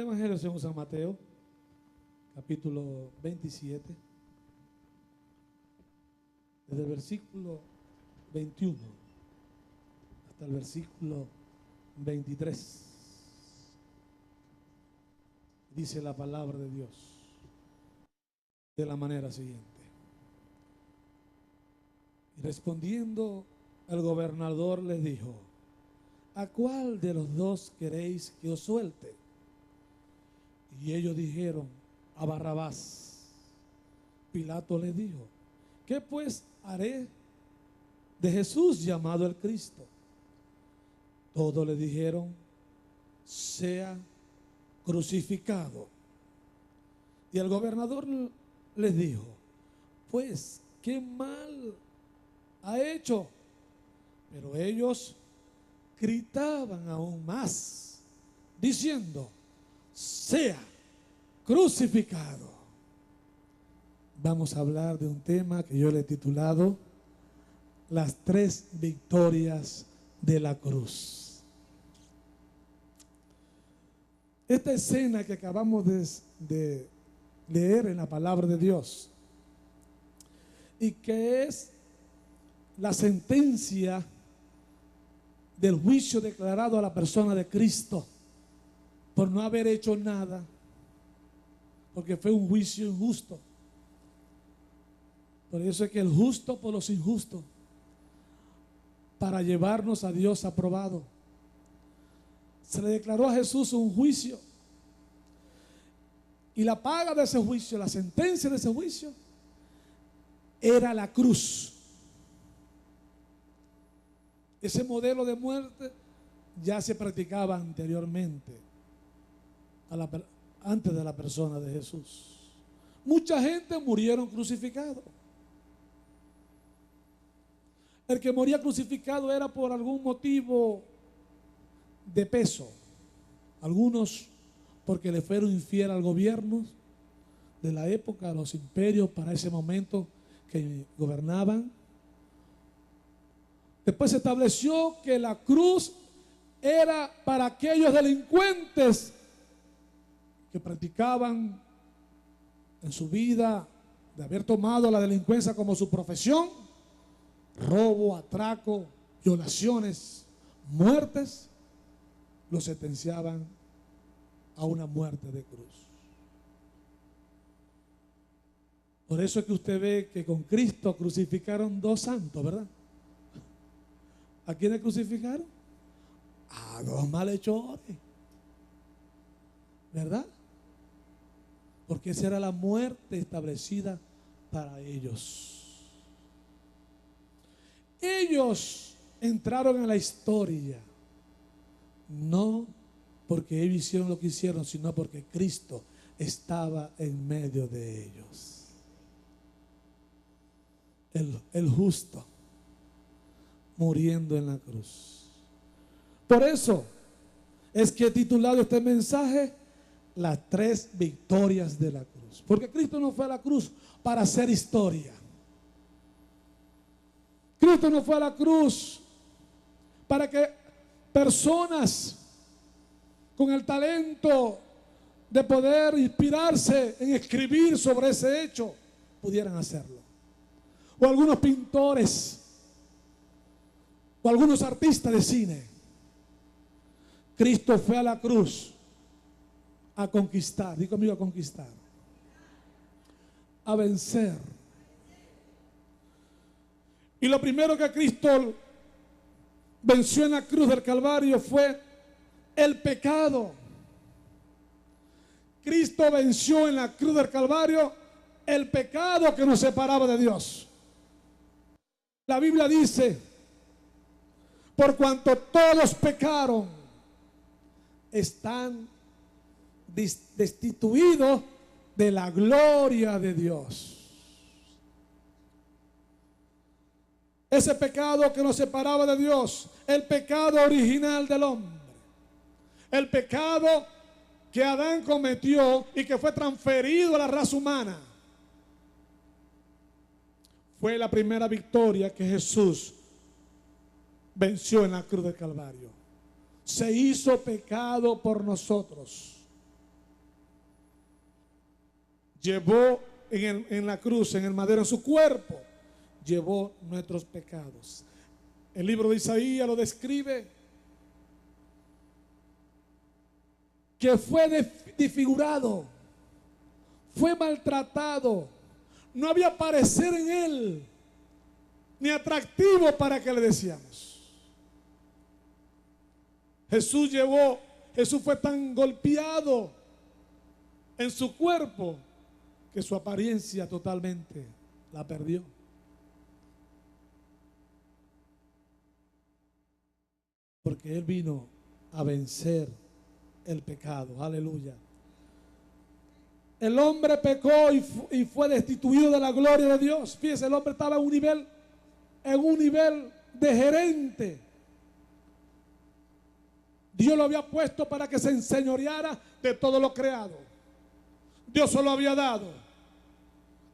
Evangelio según San Mateo, capítulo 27, desde el versículo 21 hasta el versículo 23. Dice la palabra de Dios de la manera siguiente. Y respondiendo, el gobernador les dijo: ¿a cuál de los dos queréis que os suelte? Y ellos dijeron: a Barrabás. Pilato les dijo: ¿qué pues haré de Jesús llamado el Cristo? Todos le dijeron: sea crucificado. Y el gobernador les dijo: pues, ¿qué mal ha hecho? Pero ellos gritaban aún más, diciendo: sea crucificado. Vamos a hablar de un tema que yo le he titulado las 3 victorias de la cruz. Esta escena que acabamos de leer en la palabra de Dios, y que es la sentencia del juicio declarado a la persona de Cristo por no haber hecho nada, porque fue un juicio injusto. Por eso es que el justo por los injustos, para llevarnos a Dios aprobado. Se le declaró a Jesús un juicio, y la paga de ese juicio, la sentencia de ese juicio, era la cruz. Ese modelo de muerte ya se practicaba anteriormente, antes de la persona de Jesús. Mucha gente murieron crucificados. El que moría crucificado era por algún motivo de peso. Algunos porque le fueron infiel al gobierno de la época, a los imperios para ese momento que gobernaban. Después se estableció que la cruz era para aquellos delincuentes que practicaban en su vida de haber tomado la delincuencia como su profesión: robo, atraco, violaciones, muertes. Los sentenciaban a una muerte de cruz. Por eso es que usted ve que con Cristo crucificaron 2 santos, ¿verdad? ¿A quiénes crucificaron? A 2 malhechores, ¿verdad? Porque esa era la muerte establecida para ellos. Ellos entraron en la historia no porque ellos hicieron lo que hicieron, sino porque Cristo estaba en medio de ellos. El justo muriendo en la cruz. Por eso es que he titulado este mensaje las 3 victorias de la cruz. Porque Cristo no fue a la cruz para hacer historia. Cristo no fue a la cruz para que personas con el talento de poder inspirarse en escribir sobre ese hecho pudieran hacerlo. O algunos pintores, o algunos artistas de cine. Cristo fue a la cruz a conquistar, digo conmigo, a conquistar, a vencer. Y lo primero que Cristo venció en la cruz del Calvario fue el pecado. Cristo venció en la cruz del Calvario el pecado que nos separaba de Dios. La Biblia dice: por cuanto todos pecaron, están destituidos de la gloria de Dios. Ese pecado que nos separaba de Dios, el pecado original del hombre, el pecado que Adán cometió y que fue transferido a la raza humana, fue la primera victoria que Jesús venció en la cruz del Calvario. Se hizo pecado por nosotros. llevó en la cruz, en el madero, en su cuerpo, llevó nuestros pecados. El libro de Isaías lo describe, que fue desfigurado, fue maltratado, no había parecer en él, ni atractivo para que le decíamos. Jesús fue tan golpeado en su cuerpo que su apariencia totalmente la perdió. Porque Él vino a vencer el pecado. Aleluya. El hombre pecó y fue destituido de la gloria de Dios. Fíjese, el hombre estaba en un nivel de gerente. Dios lo había puesto para que se enseñoreara de todo lo creado. Dios se lo había dado.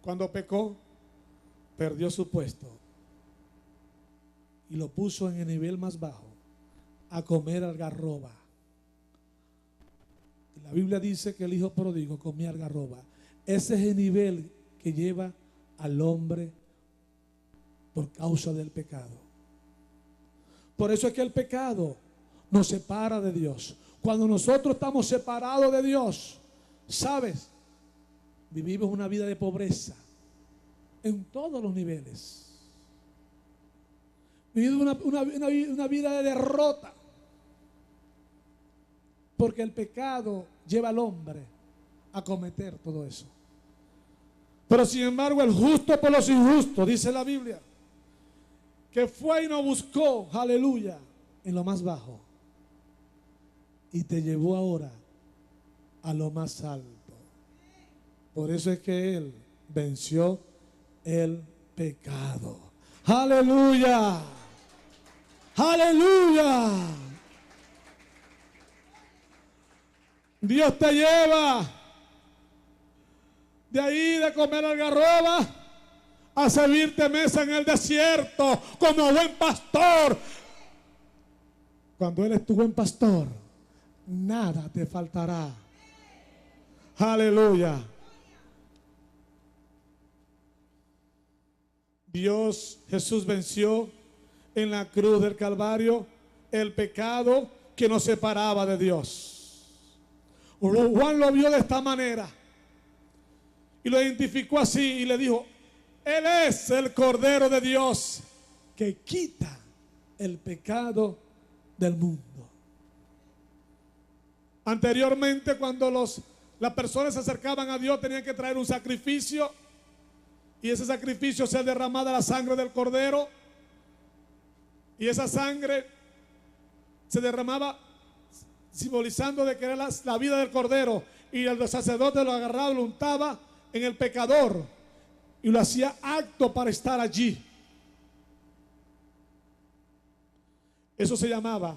Cuando pecó, perdió su puesto y lo puso en el nivel más bajo, a comer algarroba. La Biblia dice que el hijo pródigo comía algarroba. Ese es el nivel que lleva al hombre por causa del pecado. Por eso es que el pecado nos separa de Dios. Cuando nosotros estamos separados de Dios, ¿sabes? Vivimos una vida de pobreza en todos los niveles. Vivimos una vida de derrota. Porque el pecado lleva al hombre a cometer todo eso. Pero sin embargo, el justo por los injustos, dice la Biblia, que fue y nos buscó, aleluya, en lo más bajo, y te llevó ahora a lo más alto. Por eso es que Él venció el pecado. Aleluya, aleluya. Dios te lleva de ahí de comer algarroba a servirte mesa en el desierto como buen pastor. Cuando Él es tu buen pastor, nada te faltará. Aleluya. Jesús venció en la cruz del Calvario el pecado que nos separaba de Dios. Juan lo vio de esta manera y lo identificó así y le dijo: Él es el Cordero de Dios que quita el pecado del mundo. Anteriormente, cuando las personas se acercaban a Dios, tenían que traer un sacrificio, y ese sacrificio se derramaba la sangre del Cordero, y esa sangre se derramaba simbolizando de que era la vida del Cordero, y el sacerdote lo agarraba, lo untaba en el pecador y lo hacía apto para estar allí. Eso se llamaba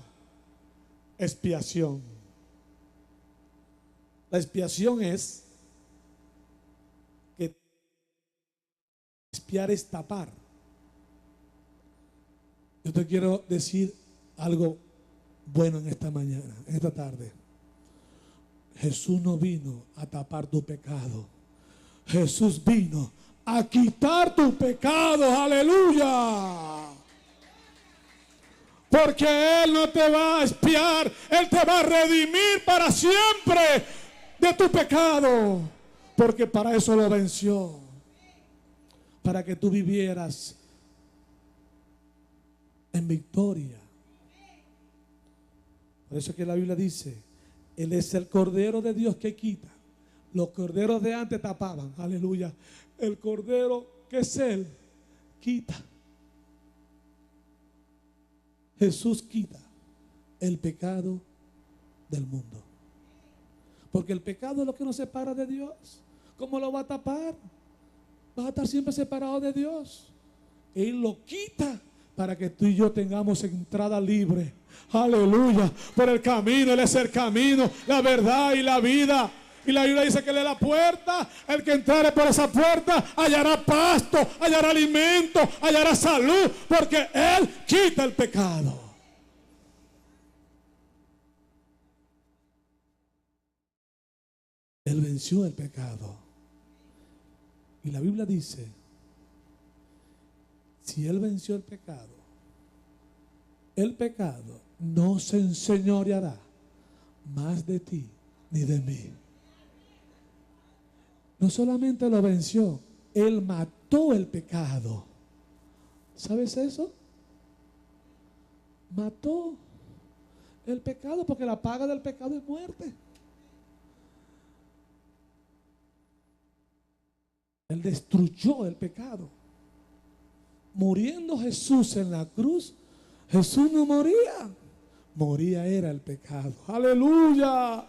expiación. La expiación es que expiar es tapar. Yo te quiero decir algo bueno en esta mañana, en esta tarde. Jesús no vino a tapar tu pecado. Jesús vino a quitar tu pecado. Aleluya. Porque Él no te va a expiar, Él te va a redimir para siempre de tu pecado. Porque para eso lo venció. Para que tú vivieras en victoria. Por eso es que la Biblia dice: Él es el Cordero de Dios que quita. Los corderos de antes tapaban, aleluya. El Cordero que es Él, quita. Jesús quita el pecado del mundo. Porque el pecado es lo que nos separa de Dios. ¿Cómo lo va a tapar? Vas a estar siempre separado de Dios. Él lo quita para que tú y yo tengamos entrada libre. Aleluya. Por el camino, Él es el camino, la verdad y la vida. Y la Biblia dice que Él es la puerta. El que entrare por esa puerta hallará pasto, hallará alimento, hallará salud, porque Él quita el pecado. Él venció el pecado. Y la Biblia dice, si Él venció el pecado no se enseñoreará más de ti ni de mí. No solamente lo venció, Él mató el pecado. ¿Sabes eso? Mató el pecado, porque la paga del pecado es muerte. Él destruyó el pecado. Muriendo Jesús en la cruz, Jesús no moría. Moría era el pecado. ¡Aleluya!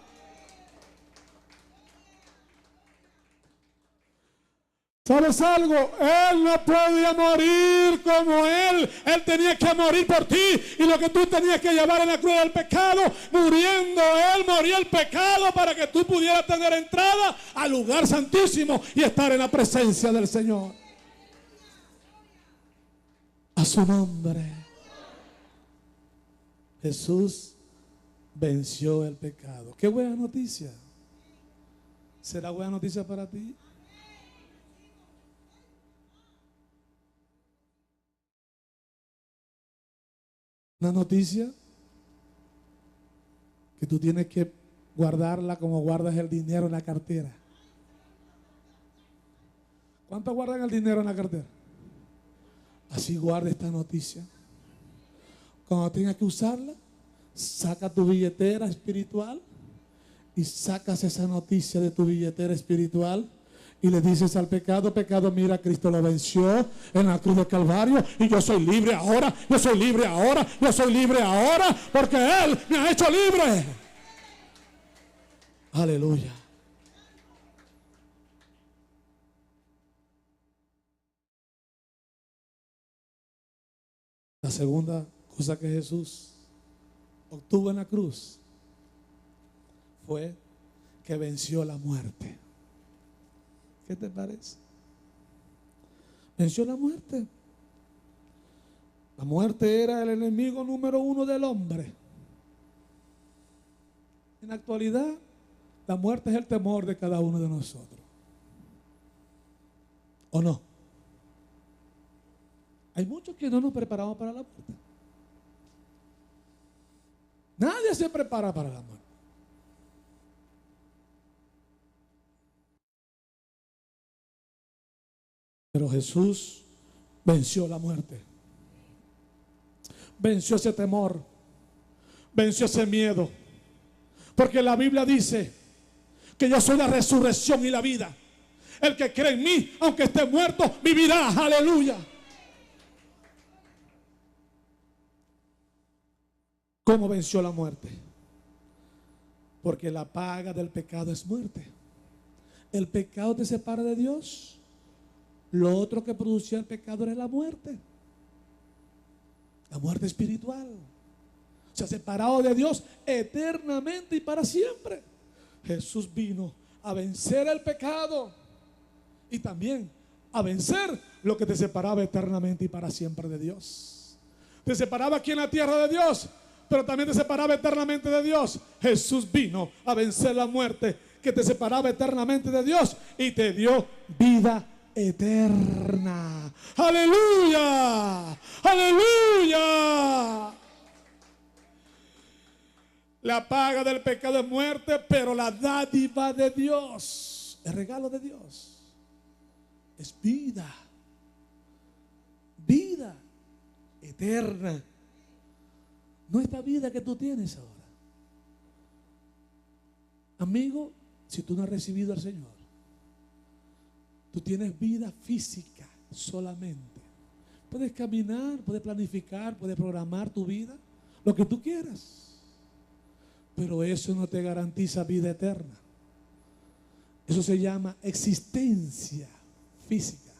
¿Sabes algo? Él no podía morir como Él. Él tenía que morir por ti. Y lo que tú tenías que llevar en la cruz del pecado, muriendo Él, moría el pecado para que tú pudieras tener entrada al lugar santísimo y estar en la presencia del Señor. A su nombre. Jesús venció el pecado. Qué buena noticia. ¿Será buena noticia para ti? Una noticia que tú tienes que guardarla como guardas el dinero en la cartera. ¿Cuántos guardan el dinero en la cartera? Así guarda esta noticia. Cuando tengas que usarla, saca tu billetera espiritual y sacas esa noticia de tu billetera espiritual. Y le dices al pecado, pecado, mira, Cristo lo venció en la cruz del Calvario y yo soy libre ahora, yo soy libre ahora, yo soy libre ahora, porque Él me ha hecho libre. Aleluya. La segunda cosa que Jesús obtuvo en la cruz fue que venció la muerte. ¿Qué te parece? Venció la muerte. La muerte era el enemigo número uno del hombre. En la actualidad, la muerte es el temor de cada uno de nosotros. ¿O no? Hay muchos que no nos preparamos para la muerte. Nadie se prepara para la muerte. Pero Jesús venció la muerte. Venció ese temor. Venció ese miedo. Porque la Biblia dice que yo soy la resurrección y la vida. El que cree en mí, aunque esté muerto, vivirá. Aleluya. ¿Cómo venció la muerte? Porque la paga del pecado es muerte. El pecado te separa de Dios. Lo otro que producía el pecado era la muerte. La muerte espiritual. Se ha separado de Dios eternamente y para siempre. Jesús vino a vencer el pecado y también a vencer lo que te separaba eternamente y para siempre de Dios. Te separaba aquí en la tierra de Dios, pero también te separaba eternamente de Dios. Jesús vino a vencer la muerte que te separaba eternamente de Dios y te dio vida eterna. Aleluya, aleluya. La paga del pecado es muerte, pero la dádiva de Dios, el regalo de Dios, es vida, vida eterna. No esta vida que tú tienes ahora. Amigo, si tú no has recibido al Señor, tú tienes vida física solamente. Puedes caminar, puedes planificar, puedes programar tu vida, lo que tú quieras. Pero eso no te garantiza vida eterna. Eso se llama existencia física.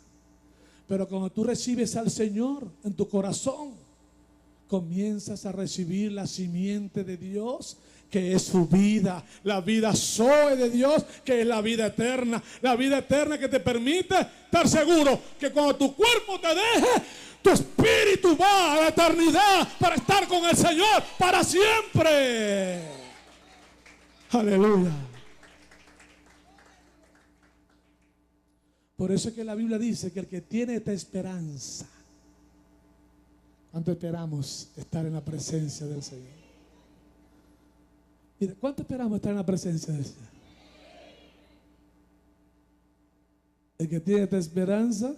Pero cuando tú recibes al Señor en tu corazón, comienzas a recibir la simiente de Dios, que es su vida, la vida Zoe de Dios, que es la vida eterna que te permite estar seguro que cuando tu cuerpo te deje, tu espíritu va a la eternidad para estar con el Señor para siempre. Aleluya. Por eso es que la Biblia dice que el que tiene esta esperanza, ¿cuánto esperamos estar en la presencia del Señor? Mira, ¿cuánto esperamos estar en la presencia del Señor? El que tiene esta esperanza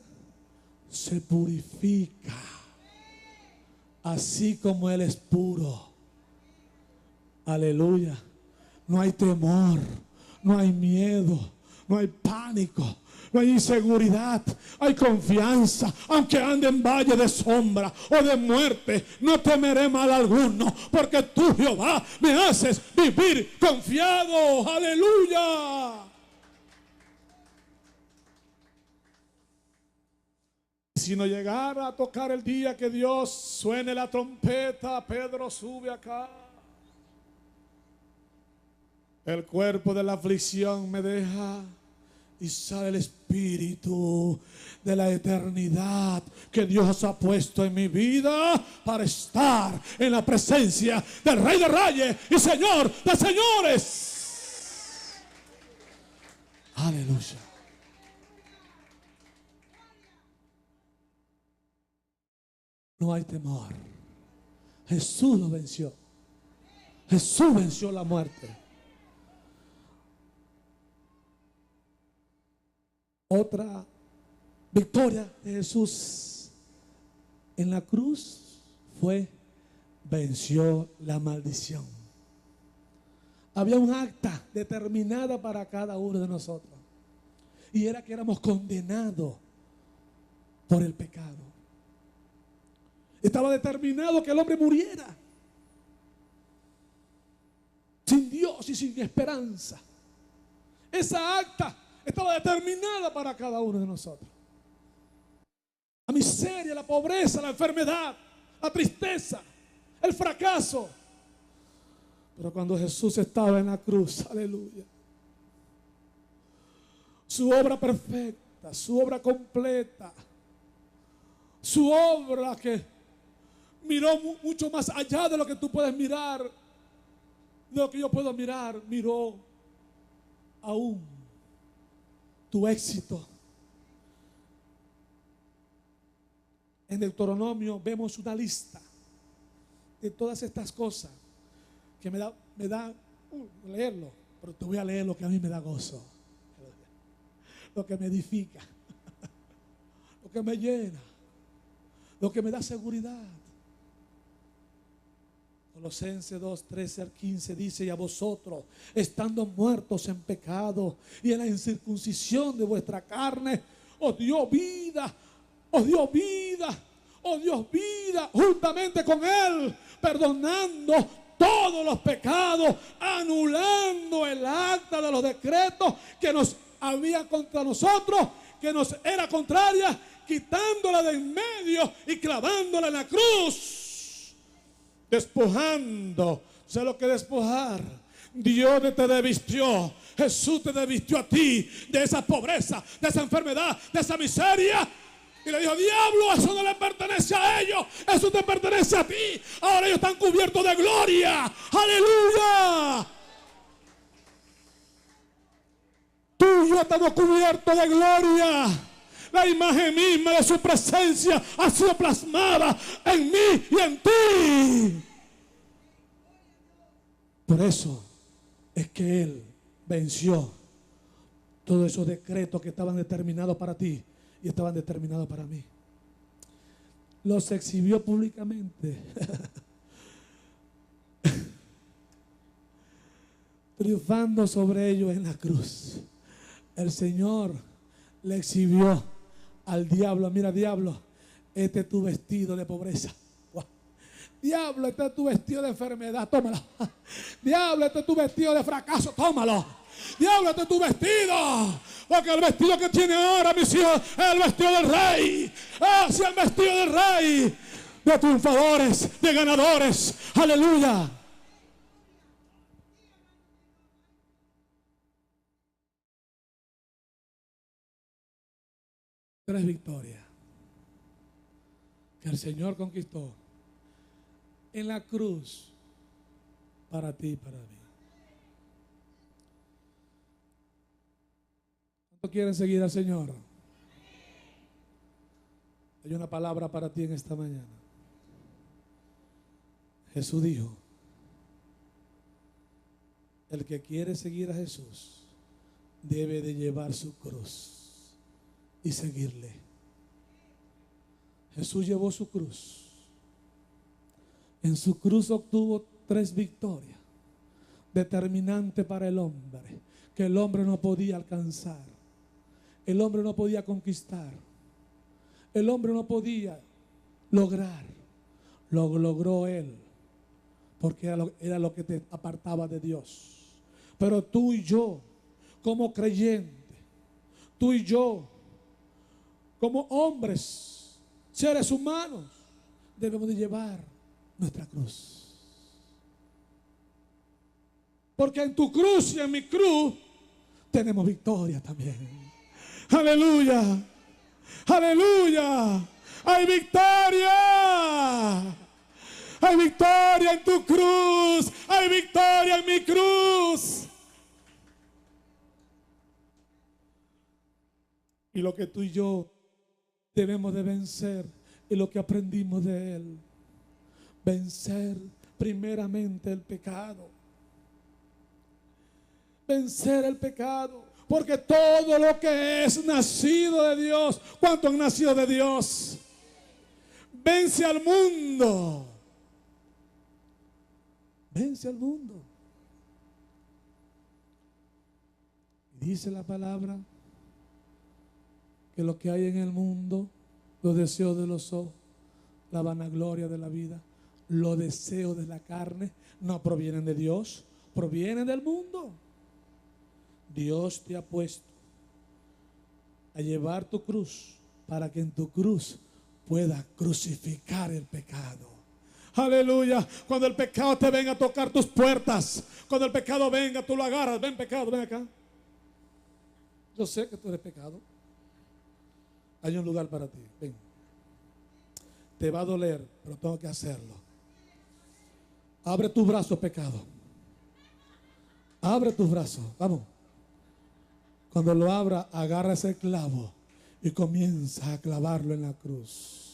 se purifica, así como Él es puro. Aleluya. No hay temor, no hay miedo, no hay pánico, no hay inseguridad, hay confianza. Aunque ande en valle de sombra o de muerte, no temeré mal alguno, porque tú, Jehová, me haces vivir confiado. Aleluya. Si no llegara a tocar el día que Dios suene la trompeta, Pedro sube acá. El cuerpo de la aflicción me deja y sale el espíritu de la eternidad que Dios ha puesto en mi vida para estar en la presencia del Rey de Reyes y Señor de Señores. Aleluya. No hay temor. Jesús lo venció. Jesús venció la muerte. Otra victoria de Jesús en la cruz fue: venció la maldición. Había un acta determinada para cada uno de nosotros, y era que éramos condenados por el pecado. Estaba determinado que el hombre muriera sin Dios y sin esperanza. Esa acta estaba determinada para cada uno de nosotros. La miseria, la pobreza, la enfermedad, la tristeza, el fracaso. Pero cuando Jesús estaba en la cruz, aleluya, su obra perfecta, su obra completa, su obra que miró mucho más allá de lo que tú puedes mirar, de lo que yo puedo mirar, miró aún tu éxito. En Deuteronomio vemos una lista de todas estas cosas que me da leerlo, pero te voy a leer lo que a mí me da gozo, lo que me edifica, lo que me llena, lo que me da seguridad. Colosenses 2, 13 al 15 dice: y a vosotros, estando muertos en pecado y en la incircuncisión de vuestra carne, os dio vida, os dio vida, os dio vida juntamente con Él, perdonando todos los pecados, anulando el acta de los decretos que nos había contra nosotros, que nos era contraria, quitándola de en medio y clavándola en la cruz. Despojando. ¿Sabes lo que despojar? Dios te desvistió. Jesús te desvistió a ti de esa pobreza, de esa enfermedad, de esa miseria. Y le dijo: diablo, eso no le pertenece a ellos, eso te pertenece a ti. Ahora ellos están cubiertos de gloria. ¡Aleluya! Tú y yo estamos cubiertos de gloria. La imagen misma de su presencia ha sido plasmada en mí y en ti. Por eso es que Él venció todos esos decretos que estaban determinados para ti y estaban determinados para mí. Los exhibió públicamente. Triunfando sobre ellos en la cruz. El Señor le exhibió al diablo: mira, diablo, este es tu vestido de pobreza. Diablo, este es tu vestido de enfermedad, tómalo. Diablo, este es tu vestido de fracaso, tómalo. Diablo, este es tu vestido, porque el vestido que tiene ahora, mis hijos, es el vestido del Rey. Es el vestido del Rey, de triunfadores, de ganadores. Aleluya. Tres victorias que el Señor conquistó en la cruz para ti y para mí. ¿Cuántos quieren seguir al Señor? Hay una palabra para ti en esta mañana. Jesús dijo: el que quiere seguir a Jesús debe de llevar su cruz y seguirle. Jesús llevó su cruz. En su cruz obtuvo 3 victorias determinantes para el hombre, que el hombre no podía alcanzar, el hombre no podía conquistar, el hombre no podía lograr. Lo logró él, porque era lo que te apartaba de Dios. Pero tú y yo, como creyentes, tú y yo, como hombres, seres humanos, debemos de llevar nuestra cruz. Porque en tu cruz y en mi cruz tenemos victoria también. Aleluya, aleluya. Hay victoria. Hay victoria en tu cruz. Hay victoria en mi cruz. Y lo que tú y yo debemos de vencer, y lo que aprendimos de Él, vencer primeramente el pecado. Vencer el pecado. Porque todo lo que es nacido de Dios, ¿cuántos han nacido de Dios? Vence al mundo. Vence al mundo. Dice la palabra que lo que hay en el mundo, los deseos de los ojos, la vanagloria de la vida, los deseos de la carne, no provienen de Dios, provienen del mundo. Dios te ha puesto a llevar tu cruz para que en tu cruz puedas crucificar el pecado. Aleluya. Cuando el pecado te venga a tocar tus puertas, cuando el pecado venga, tú lo agarras. Ven, pecado, ven acá. Yo sé que tú eres pecado. Hay un lugar para ti. Ven. Te va a doler, pero tengo que hacerlo. Abre tus brazos, pecado. Abre tus brazos. Vamos. Cuando lo abra, agarra ese clavo y comienza a clavarlo en la cruz.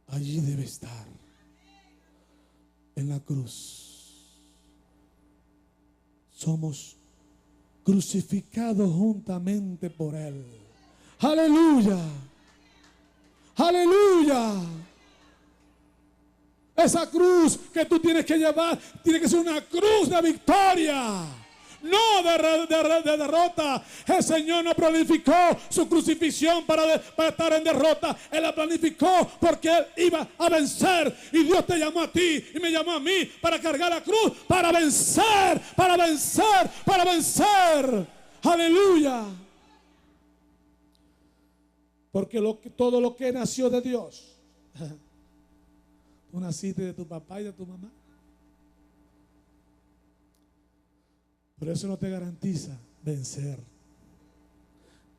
Allí debe estar, en la cruz. Somos crucificados juntamente por Él. Aleluya. Aleluya. Esa cruz que tú tienes que llevar tiene que ser una cruz de victoria, no de derrota. El Señor no planificó su crucifixión para estar en derrota. Él la planificó porque Él iba a vencer. Y Dios te llamó a ti y me llamó a mí para cargar la cruz, para vencer, para vencer, para vencer. Aleluya. Porque todo lo que nació de Dios, tú naciste de tu papá y de tu mamá. Pero eso no te garantiza vencer.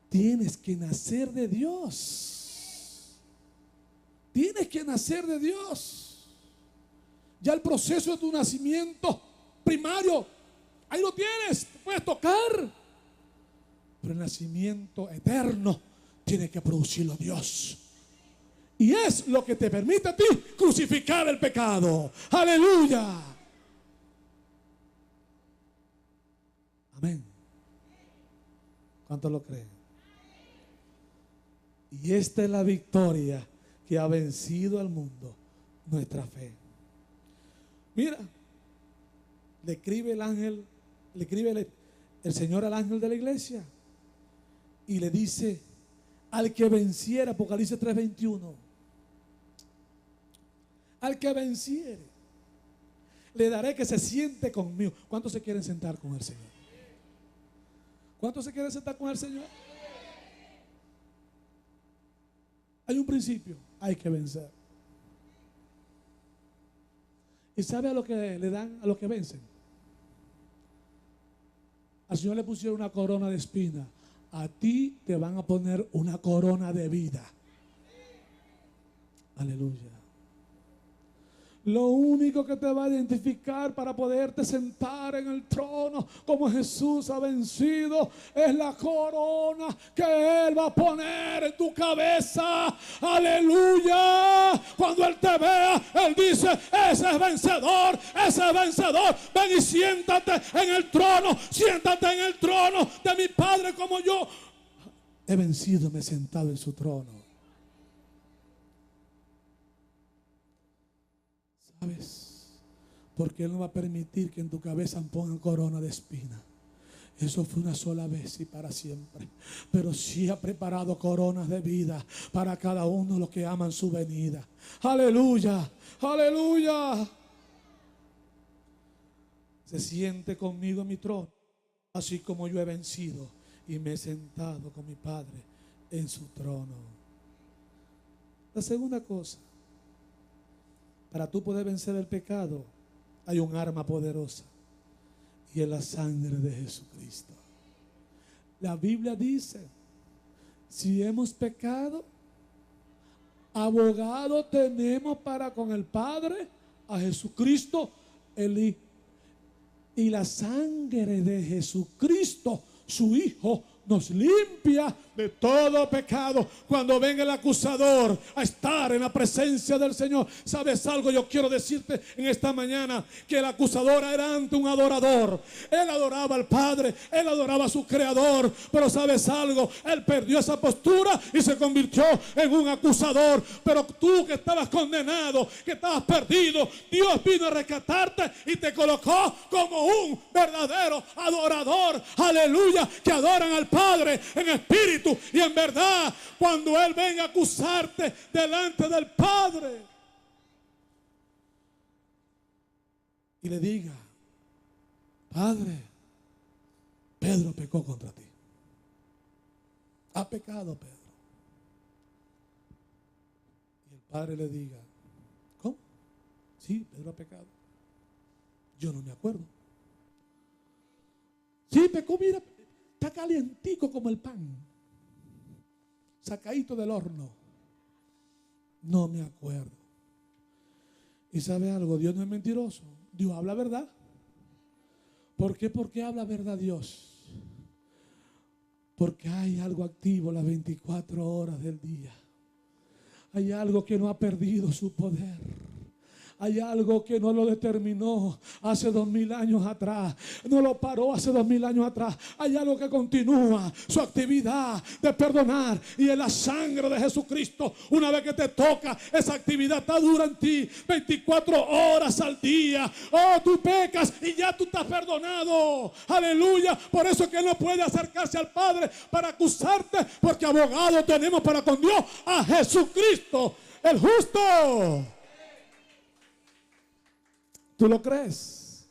Tienes que nacer de Dios. Tienes que nacer de Dios. Ya el proceso de tu nacimiento primario, ahí lo tienes, te puedes tocar. Pero el nacimiento eterno tiene que producirlo Dios. Y es lo que te permite a ti crucificar el pecado. Aleluya. Amén. ¿Cuántos lo creen? Y esta es la victoria que ha vencido al mundo, nuestra fe. Mira, le escribe el ángel, le escribe el Señor al ángel de la iglesia y le dice: al que venciera, Apocalipsis 3:21, al que venciere, le daré que se siente conmigo. ¿Cuántos se quieren sentar con el Señor? ¿Cuántos se quieren sentar con el Señor? Hay un principio, hay que vencer. ¿Y sabe a lo que le dan a los que vencen? Al Señor le pusieron una corona de espina. A ti te van a poner una corona de vida. Aleluya. Lo único que te va a identificar para poderte sentar en el trono como Jesús ha vencido es la corona que Él va a poner en tu cabeza. Aleluya. Cuando Él te vea, Él dice: ese es vencedor, ese es vencedor. Ven y siéntate en el trono, siéntate en el trono de mi Padre, como yo he vencido, me he sentado en su trono. ¿Sabes? Porque Él no va a permitir que en tu cabeza pongan corona de espina. Eso fue una sola vez y para siempre. Pero sí ha preparado coronas de vida para cada uno de los que aman su venida. Aleluya, aleluya. Se siente conmigo en mi trono, así como yo he vencido y me he sentado con mi Padre en su trono. La segunda cosa, para tú poder vencer el pecado, hay un arma poderosa, y es la sangre de Jesucristo. La Biblia dice: si hemos pecado, abogado tenemos para con el Padre, a Jesucristo el Hijo. Y la sangre de Jesucristo, su Hijo, nos limpia de todo pecado. Cuando venga el acusador a estar en la presencia del Señor, ¿sabes algo? Yo quiero decirte en esta mañana que el acusador era ante un adorador. Él adoraba al Padre, él adoraba a su Creador, pero ¿sabes algo? Él perdió esa postura y se convirtió en un acusador. Pero tú, que estabas condenado, que estabas perdido, Dios vino a rescatarte y te colocó como un verdadero adorador. Aleluya, que adoran al Padre en espíritu y en verdad. Cuando Él venga a acusarte delante del Padre y le diga: Padre, Pedro pecó contra ti. Ha pecado Pedro. Y el Padre le diga: ¿cómo? Sí, Pedro ha pecado. Yo no me acuerdo. Sí, pecó, mira, está calientico como el pan, sacadito del horno. No me acuerdo. ¿Y sabe algo? Dios no es mentiroso. Dios habla verdad. ¿Por qué? Porque habla verdad Dios. Porque hay algo activo las 24 horas del día. Hay algo que no ha perdido su poder. Hay algo que no lo determinó hace 2000 años atrás. No lo paró hace 2000 años atrás. Hay algo que continúa su actividad de perdonar. Y es la sangre de Jesucristo. Una vez que te toca, esa actividad está dura en ti 24 horas al día. Oh, tú pecas y ya tú estás perdonado. Aleluya. Por eso es que Él no puede acercarse al Padre para acusarte. Porque abogado tenemos para con Dios a Jesucristo, el justo. ¿Tú lo crees?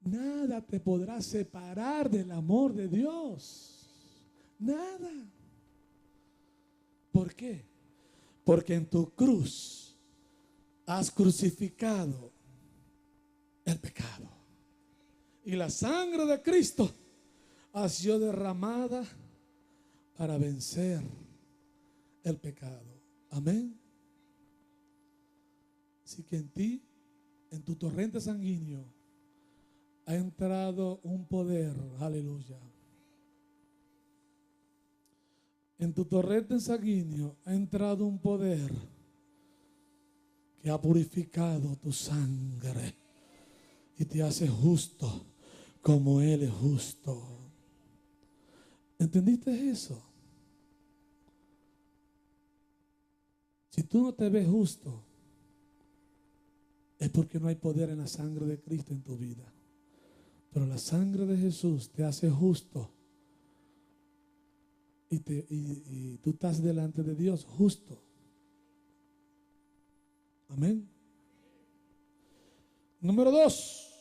Nada te podrá separar del amor de Dios. Nada. ¿Por qué? Porque en tu cruz has crucificado el pecado. Y la sangre de Cristo ha sido derramada para vencer el pecado. Amén. Así que en ti, en tu torrente sanguíneo, ha entrado un poder. Aleluya. En tu torrente sanguíneo ha entrado un poder que ha purificado tu sangre y te hace justo como Él es justo. ¿Entendiste eso? Si tú no te ves justo, es porque no hay poder en la sangre de Cristo en tu vida. Pero la sangre de Jesús te hace justo. Y tú estás delante de Dios justo. Amén. Número 2.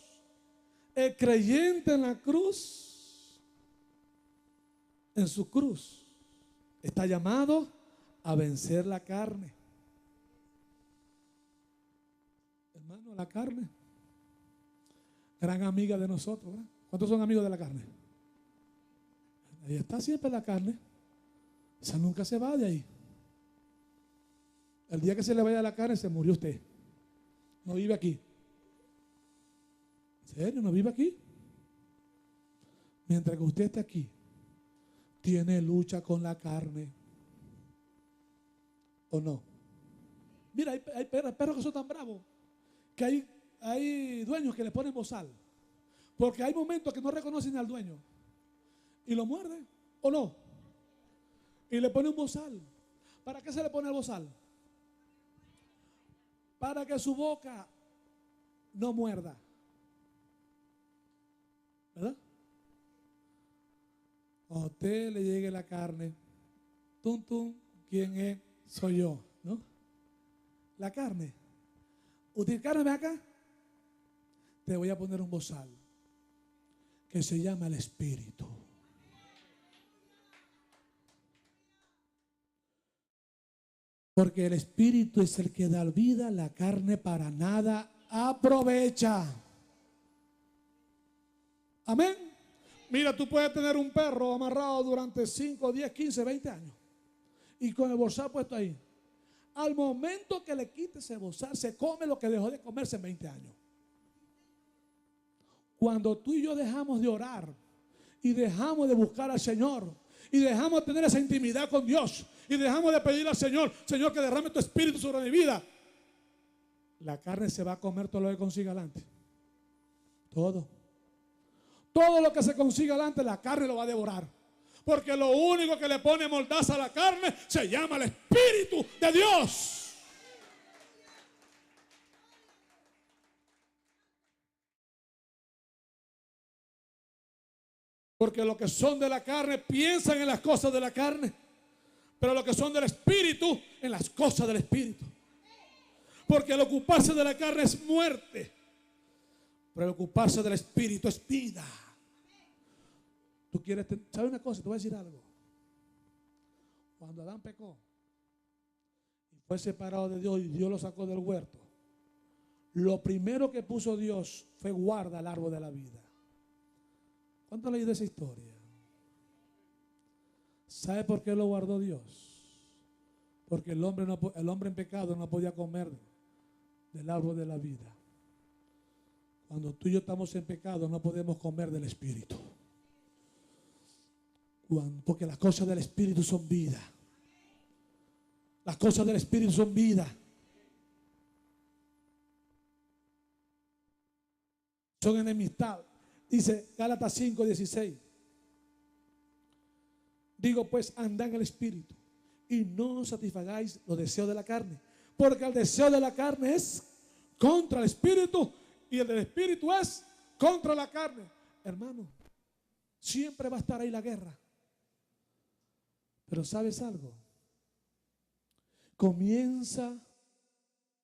El creyente en la cruz, en su cruz, está llamado a vencer la carne. Hermano, la carne, gran amiga de nosotros, ¿verdad? ¿Cuántos son amigos de la carne? Ahí está siempre la carne. Esa nunca se va de ahí. El día que se le vaya la carne, se murió usted. No vive aquí. ¿En serio? ¿No vive aquí? Mientras que usted está aquí, tiene lucha con la carne. ¿O no? Mira, hay perros que son tan bravos que hay dueños que le ponen bozal. Porque hay momentos que no reconocen al dueño. Y lo muerden. ¿O no? Y le ponen un bozal. ¿Para qué se le pone el bozal? Para que su boca no muerda. ¿Verdad? Cuando a usted le llegue la carne, tum, tum, ¿quién es? Soy yo, ¿no? La carne. ¿Usted carne acá? Te voy a poner un bozal que se llama el Espíritu. Porque el Espíritu es el que da vida, la carne para nada aprovecha. Amén. Mira, tú puedes tener un perro amarrado durante 5, 10, 15, 20 años y con el bozal puesto ahí. Al momento que le quites ese bozal, se come lo que dejó de comerse en 20 años. Cuando tú y yo dejamos de orar y dejamos de buscar al Señor y dejamos de tener esa intimidad con Dios y dejamos de pedir al Señor, Señor, que derrame tu espíritu sobre mi vida, la carne se va a comer todo lo que consiga adelante. Todo lo que se consiga adelante, la carne lo va a devorar. Porque lo único que le pone mordaza a la carne se llama el Espíritu de Dios. Porque los que son de la carne piensan en las cosas de la carne, pero los que son del Espíritu, en las cosas del Espíritu. Porque el ocuparse de la carne es muerte, pero el ocuparse del Espíritu es vida. Tú quieres, ¿sabes una cosa? Te voy a decir algo. Cuando Adán pecó y fue separado de Dios y Dios lo sacó del huerto, lo primero que puso Dios fue guarda el árbol de la vida. ¿Cuánto leí de esa historia? ¿Sabe por qué lo guardó Dios? Porque el hombre en pecado no podía comer del árbol de la vida. Cuando tú y yo estamos en pecado no podemos comer del Espíritu. Porque las cosas del Espíritu son vida. Las cosas del Espíritu son vida. Son enemistad. Dice Gálatas 5:16. Digo pues, andad en el Espíritu y no satisfagáis los deseos de la carne. Porque el deseo de la carne es contra el Espíritu y el del Espíritu es contra la carne. Hermano, siempre va a estar ahí la guerra. Pero ¿sabes algo? Comienza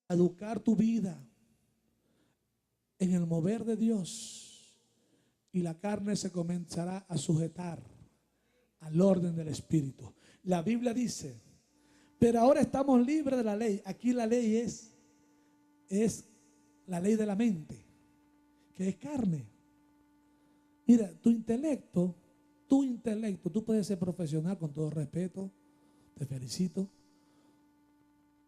a educar tu vida en el mover de Dios y la carne se comenzará a sujetar al orden del Espíritu. La Biblia dice, pero ahora estamos libres de la ley. Aquí la ley es la ley de la mente, que es carne. Mira, tu intelecto, tú puedes ser profesional con todo respeto, te felicito.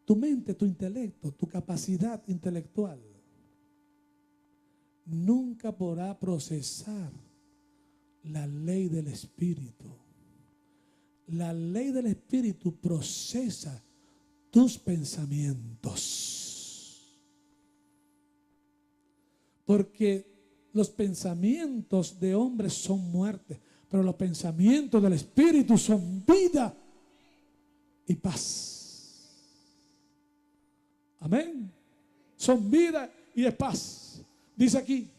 Tu mente, tu intelecto, tu capacidad intelectual nunca podrá procesar la ley del Espíritu. La ley del Espíritu procesa tus pensamientos. Porque los pensamientos de hombres son muerte, pero los pensamientos del Espíritu son vida y paz. Amén. Son vida y es paz. Dice aquí,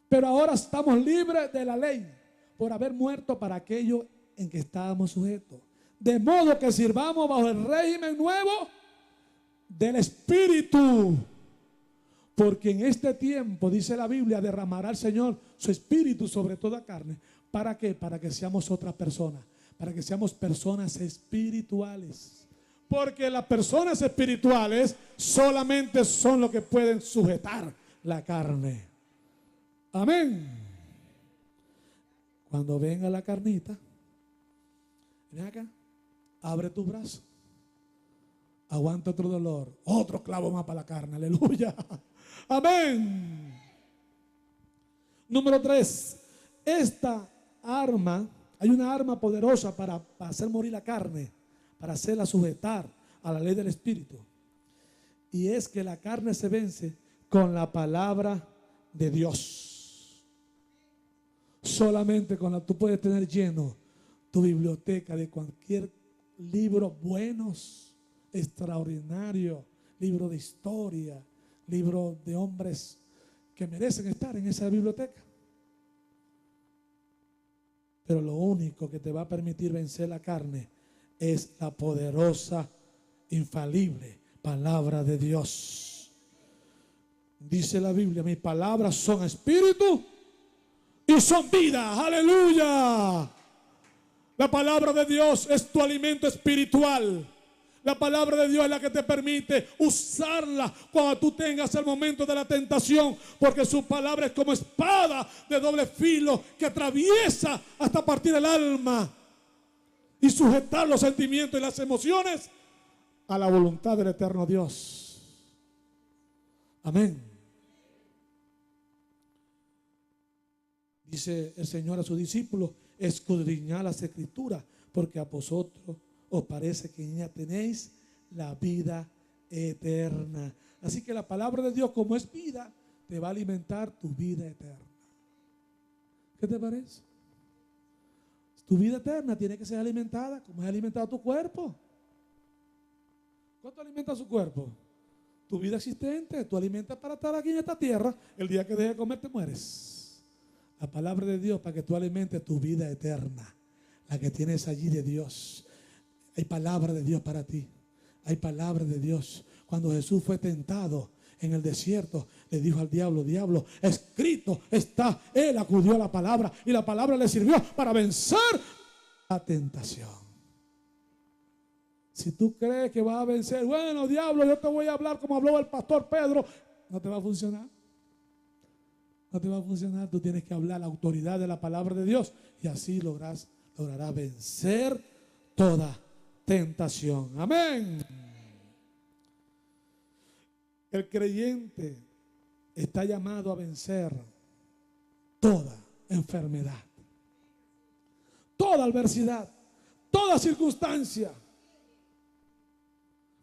pero ahora estamos libres de la ley por haber muerto para aquello en que estábamos sujetos. De modo que sirvamos bajo el régimen nuevo del Espíritu. Porque en este tiempo, dice la Biblia, derramará el Señor su Espíritu sobre toda carne. ¿Para qué? Para que seamos otras personas. Para que seamos personas espirituales. Porque las personas espirituales solamente son los que pueden sujetar la carne. Amén. Cuando venga la carnita, ven acá, abre tu brazo Aguanta otro dolor, otro clavo más para la carne, aleluya. Amén. Número 3, esta arma, hay una arma poderosa para hacer morir la carne, para hacerla sujetar a la ley del Espíritu. Y es que la carne se vence con la palabra de Dios. Solamente con la tú puedes tener lleno tu biblioteca de cualquier libro buenos, extraordinario, libro de historia, libro de hombres que merecen estar en esa biblioteca. Pero lo único que te va a permitir vencer la carne es la poderosa, infalible palabra de Dios. Dice la Biblia, mis palabras son espíritu y son vida. Aleluya. La palabra de Dios es tu alimento espiritual. La palabra de Dios es la que te permite usarla cuando tú tengas el momento de la tentación, porque su palabra es como espada de doble filo que atraviesa hasta partir el alma y sujetar los sentimientos y las emociones a la voluntad del eterno Dios. Amén. Dice el Señor a sus discípulos: escudriñad las Escrituras, porque a vosotros os parece que en ella tenéis la vida eterna. Así que la palabra de Dios, como es vida, te va a alimentar tu vida eterna. ¿Qué te parece? Tu vida eterna tiene que ser alimentada como es alimentado tu cuerpo. ¿Cuánto alimenta su cuerpo? Tu vida existente. Tú alimentas para estar aquí en esta tierra. El día que dejes de comer te mueres. La palabra de Dios para que tú alimentes tu vida eterna, la que tienes allí de Dios. Hay palabra de Dios para ti. Hay palabra de Dios. Cuando Jesús fue tentado en el desierto, le dijo al diablo: diablo, escrito está. Él acudió a la palabra y la palabra le sirvió para vencer la tentación. Si tú crees que vas a vencer, bueno, diablo, yo te voy a hablar como habló el pastor Pedro, no te va a funcionar. No te va a funcionar. Tú tienes que hablar la autoridad de la palabra de Dios y así lograrás vencer toda tentación. Amén. El creyente está llamado a vencer toda enfermedad, toda adversidad, toda circunstancia,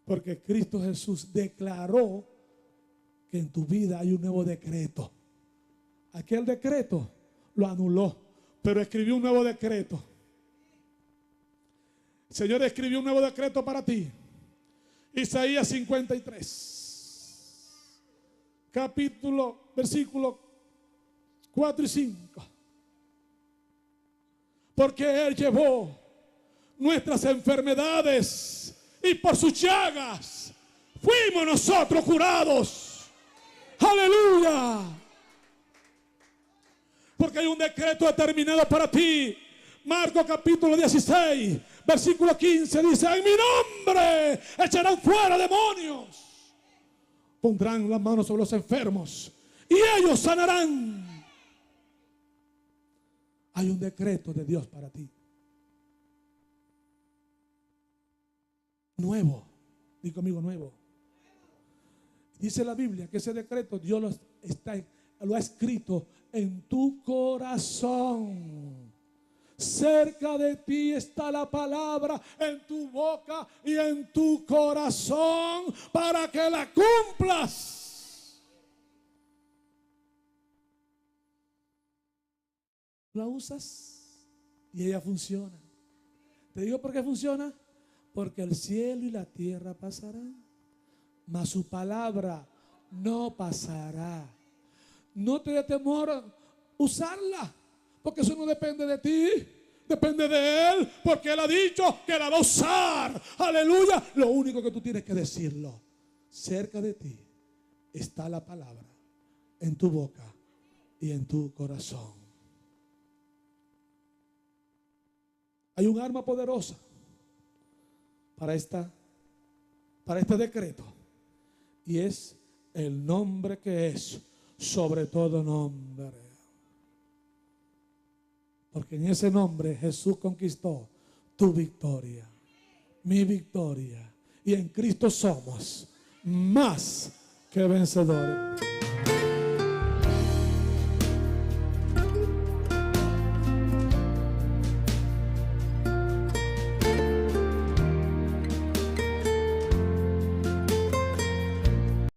porque Cristo Jesús declaró que en tu vida hay un nuevo decreto. Aquel decreto lo anuló, pero escribió un nuevo decreto. El Señor escribió un nuevo decreto para ti. Isaías 53, versículo 4 y 5. Porque Él llevó nuestras enfermedades y por sus llagas fuimos nosotros curados. Aleluya. Porque hay un decreto determinado para ti. Marcos capítulo 16, versículo 15 dice: en mi nombre echarán fuera demonios, pondrán las manos sobre los enfermos y ellos sanarán. Hay un decreto de Dios para ti. Nuevo. Diga conmigo, nuevo. Dice la Biblia que ese decreto Dios lo ha escrito en tu corazón. Cerca de ti está la palabra, en tu boca y en tu corazón, para que la cumplas. La usas y ella funciona. Te digo por qué funciona: porque el cielo y la tierra pasarán, mas su palabra no pasará. No te dé temor usarla, porque eso no depende de ti, depende de Él, porque Él ha dicho que la va a usar. Aleluya. Lo único que tú tienes que decirlo: cerca de ti está la palabra, en tu boca y en tu corazón. Hay un arma poderosa para este decreto, y es el nombre que es sobre todo nombre. Porque en ese nombre Jesús conquistó tu victoria, mi victoria y en Cristo somos más que vencedores.